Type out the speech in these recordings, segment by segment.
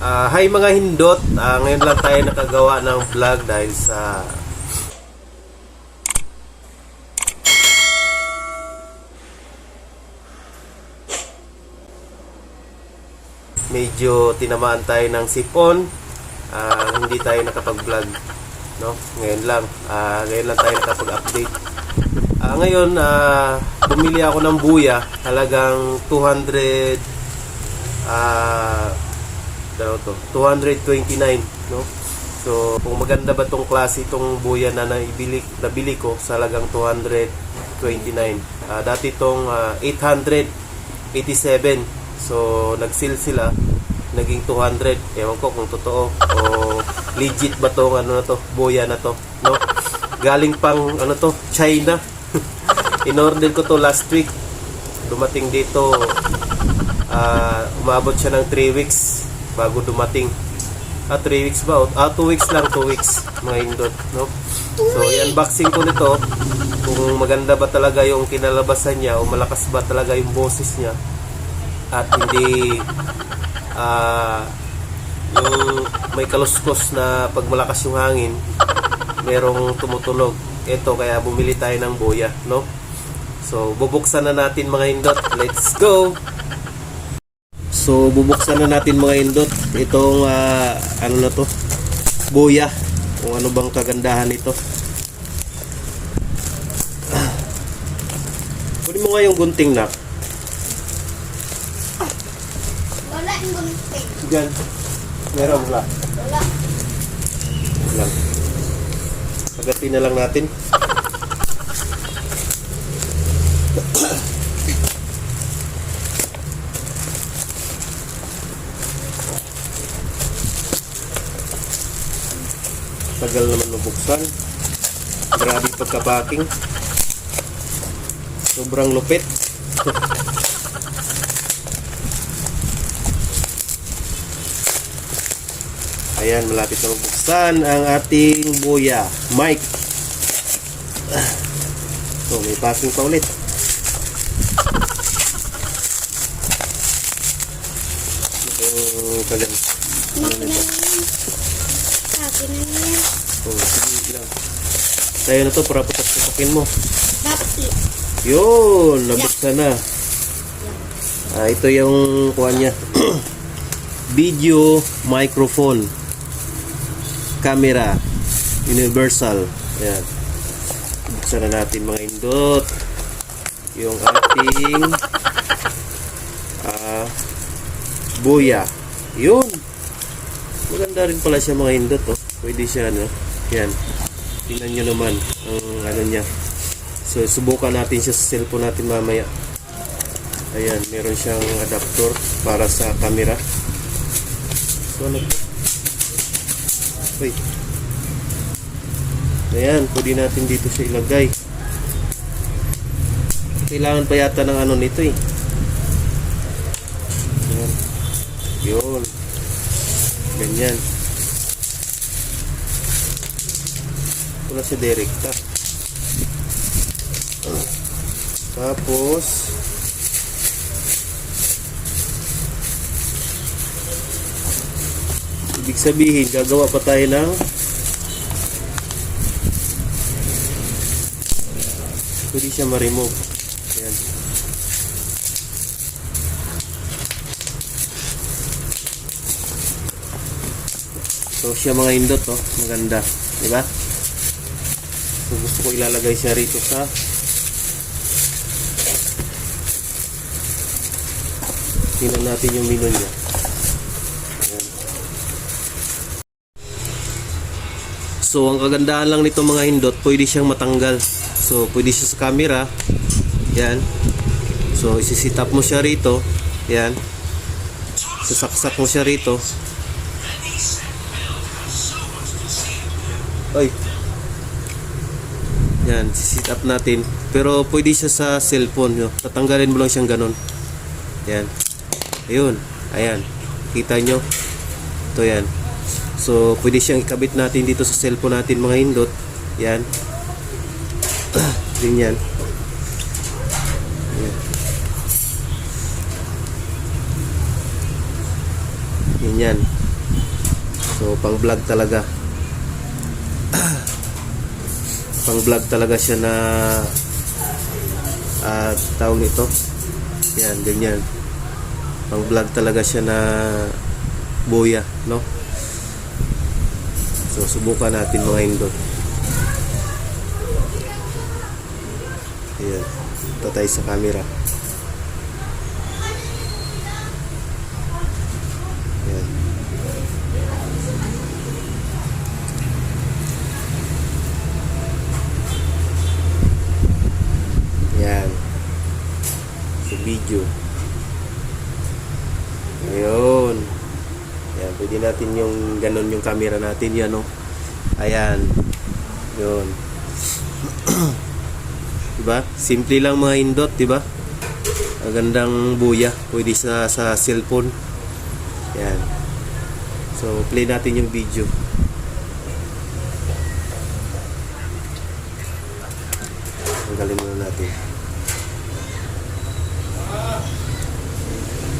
Hi mga hindot, ngayon lang tayo nakagawa ng vlog dahil sa medyo tinamaan tayo ng sipon. Hindi tayo nakapag-vlog, no? Ngayon lang tayo nakapag-update. Ngayon, bumili ako ng buya, halagang 229, no? So, kung maganda ba tong klase itong buya na nabili ko sa halagang 229. Dati itong 887. So, nag-sale sila, naging 200. Ewan ko kung totoo o legit ba tong buya na to, no? Galing pang China. In-order ko to last week. Dumating dito, umabot siya ng 3 weeks bago dumating. 3 weeks ba? 2 weeks lang, 2 weeks mga hindot, no? So, i-unboxing ko nito kung maganda ba talaga yung kinalabasan niya o malakas ba talaga yung boses niya at hindi yung may kaluskos na pag malakas yung hangin merong tumutunog. Ito, kaya bumili tayo ng buya, no? So, bubuksan na natin mga hindot. Let's go! So, bubuksan na natin mga hindot itong buya. Kung ano bang kagandahan nito. Kunin mo nga yung gunting na. Wala yung gunting. Diyan. Meron wala. Wala. Lang. Agatin na lang natin. Tagal naman mabuksan. Grabe pagka-packing. Sobrang lupit. Ayan, malapit na mabuksan ang ating buya. Mic. So, may packing pa ulit. Ito kagan. Oh, sige lang. Tayo na to para putak-putakin mo. Bakit? Yun, nabuksan na. Ito yung kuha niya. Video microphone. Camera. Universal. Ayan. Buksan na natin mga indot. Yung ating buya. Yun. Maganda rin pala siya mga indot. Oh. Pwede siya, no? Yan. Tingnan nyo naman ang niya. So, subukan natin siya sa cellphone natin mamaya. Ayan, meron siyang adapter para sa camera. So, ano po? Wait. Ayan, pwede natin dito siya ilagay. Kailangan pa yata ng nito eh. Ayan. Yun. Ganyan. Wala siya direkta. Tapos ibig sabihin gagawa pa tayo ng pwede siya ma-remove. Ayan. So siya mga indot, oh, maganda, di ba? So, gusto ko ilalagay siya rito sa tingnan natin yung menu niya. Ayan. So, ang kagandahan lang nito mga hindot, pwede siyang matanggal. So, pwede siya sa camera. Yan. So, isi-sit up mo siya rito. Yan. Sasaksak mo siya rito. Ay. Yan, sit up natin. Pero pwede siya sa cellphone, no? Tatanggalin mo lang siyang ganun. Yan. Ayun. Ayan. Kita nyo? Ito yan. So, pwede siyang ikabit natin dito sa cellphone natin mga hindot. Yan. Ganyan. Yan. Ganyan. So pang vlog talaga. Pang vlog talaga siya na tawag nito. Yan, ganyan. Pang vlog talaga siya na boya, no? So subukan natin mga indot. Ayan. Ito tayo sa camera. Ayan. Ayan. Sa video. Ayun. Ayan. Pwede natin yung ganon yung camera natin. Yan, no? Ayan. Yun. Diba? Simple lang mga indot, diba? Ang gandang buya. Pwede sa cellphone. Yan. So, play natin yung video. Tanggalin muna natin.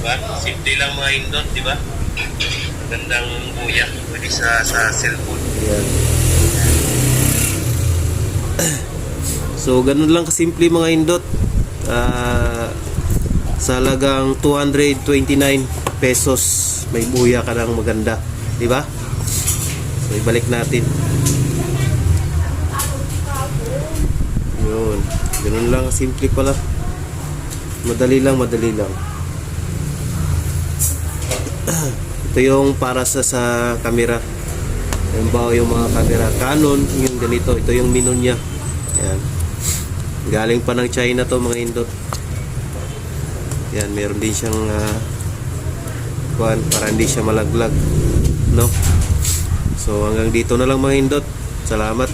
Diba? Simple lang mga indot, diba? Ang gandang buya. Pwede sa cellphone. Yan. So, ganun lang kasimple mga indot. Sa halagang 229 pesos, may buya ka ng maganda. Diba? So, ibalik natin. Yun. Ganun lang kasimple pala. Madali lang. Ito yung para sa camera. Halimbawa yung mga camera Canon, yung ganito. Ito yung menu niya. Yan. Galing pa ng China to mga indot. Yan, meron din siyang para hindi siya malaglag, no? So hanggang dito na lang mga indot. Salamat.